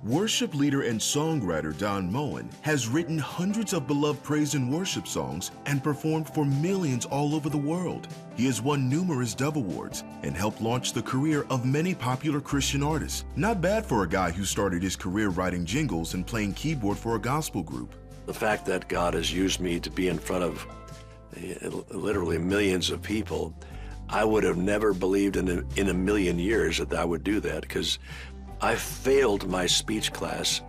Worship leader and songwriter Don Moen has written hundreds of beloved praise and worship songs and performed for millions all over the world. He has won numerous Dove Awards and helped launch the career of many popular Christian artists. Not bad for a guy who started his career writing jingles and playing keyboard for a gospel group. The fact that God has used me to be in front of literally millions of people, I would have never believed in a million years that I would do that, because I failed my speech class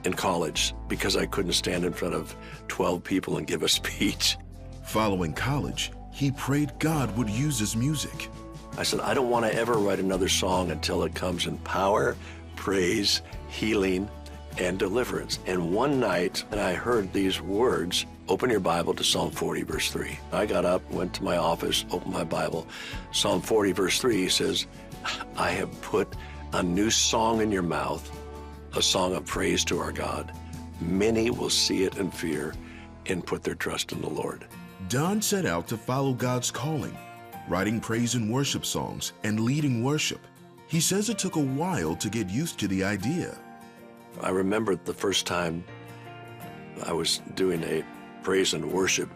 in college because I couldn't stand in front of 12 people and give a speech. Following college, he prayed God would use his music. I said, I don't want to ever write another song until it comes in power, praise, healing, and deliverance. And one night, I heard these words, open your Bible to Psalm 40, verse 3. I got up, went to my office, opened my Bible. Psalm 40, verse 3 says, I have put a new song in your mouth, a song of praise to our God. Many will see it and fear and put their trust in the Lord. Don set out to follow God's calling, writing praise and worship songs and leading worship. He says it took a while to get used to the idea. I remember the first time I was doing a praise and worship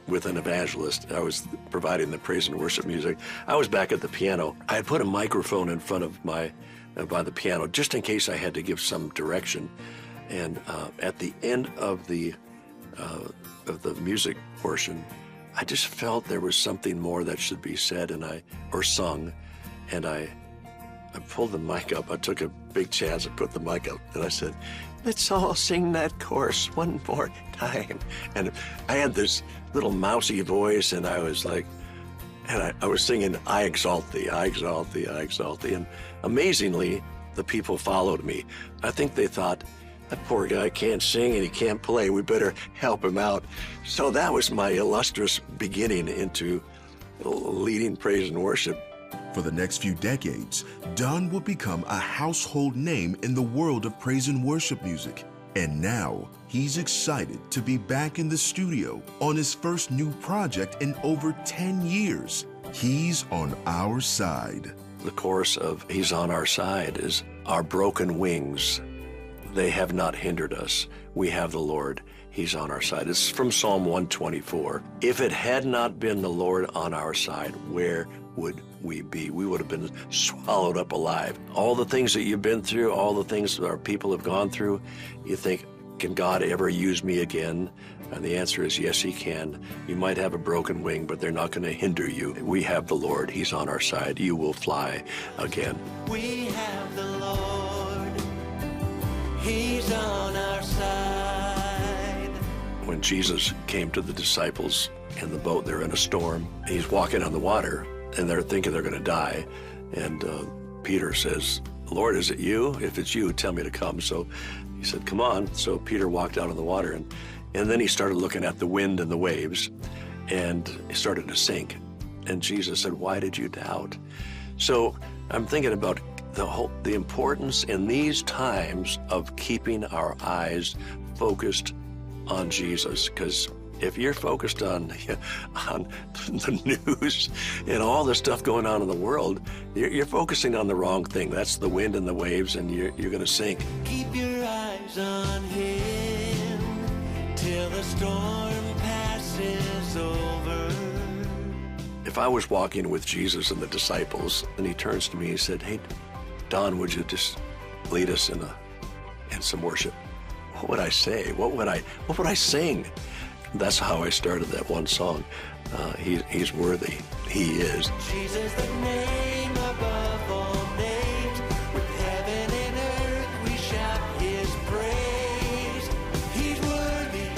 with an evangelist. I was providing the praise and worship music. I was back at the piano. I had put a microphone in front of by the piano just in case I had to give some direction. And at the end of the music portion, I just felt there was something more that should be said or sung. And I pulled the mic up. I took a big chance and put the mic up, and I said, let's all sing that chorus one more time. And I had this little mousy voice, and I was like, I was singing, I exalt thee, I exalt thee, I exalt thee. And amazingly, the people followed me. I think they thought, that poor guy can't sing and he can't play. We better help him out. So that was my illustrious beginning into leading praise and worship. For the next few decades, Don would become a household name in the world of praise and worship music. And now, he's excited to be back in the studio on his first new project in over 10 years. He's on our side. The chorus of He's on our side is, our broken wings, they have not hindered us. We have the Lord. He's on our side. It's from Psalm 124. If it had not been the Lord on our side, where would we be? We would have been swallowed up alive. All the things that you've been through, all the things that our people have gone through, you think, can God ever use me again? And the answer is yes, he can. You might have a broken wing, but they're not going to hinder you. We have the Lord. He's on our side. You will fly again. We have the Lord. He's on our side. When Jesus came to the disciples in the boat, they're in a storm. He's walking on the water, and they're thinking they're going to die. And Peter says, Lord, is it you? If it's you, tell me to come. So he said, come on. So Peter walked out on the water, and then he started looking at the wind and the waves, and he started to sink. And Jesus said, why did you doubt? So I'm thinking about the importance in these times of keeping our eyes focused on Jesus, because if you're focused on the news and all the stuff going on in the world, you're focusing on the wrong thing. That's the wind and the waves, and you're going to sink. Keep your eyes on him till the storm passes over. If I was walking with Jesus and the disciples, and he turns to me and said, hey, Don, would you just lead us in some worship? What would I say? What would I sing? That's how I started that one song. He's worthy. He is. Jesus, the name above all names. With heaven and earth we shout his praise. He's worthy.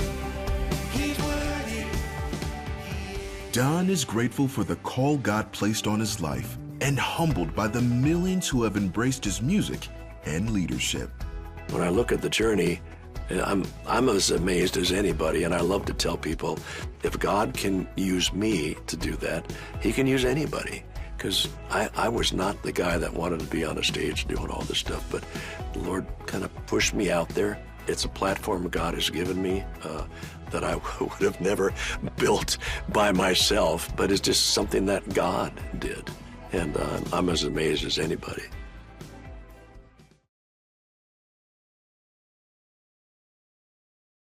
He's worthy. Don is grateful for the call God placed on his life and humbled by the millions who have embraced his music and leadership. When I look at the journey, I'm as amazed as anybody, and I love to tell people, if God can use me to do that, he can use anybody. Because I was not the guy that wanted to be on a stage doing all this stuff, but the Lord kind of pushed me out there. It's a platform God has given me that I would have never built by myself, but it's just something that God did. And I'm as amazed as anybody.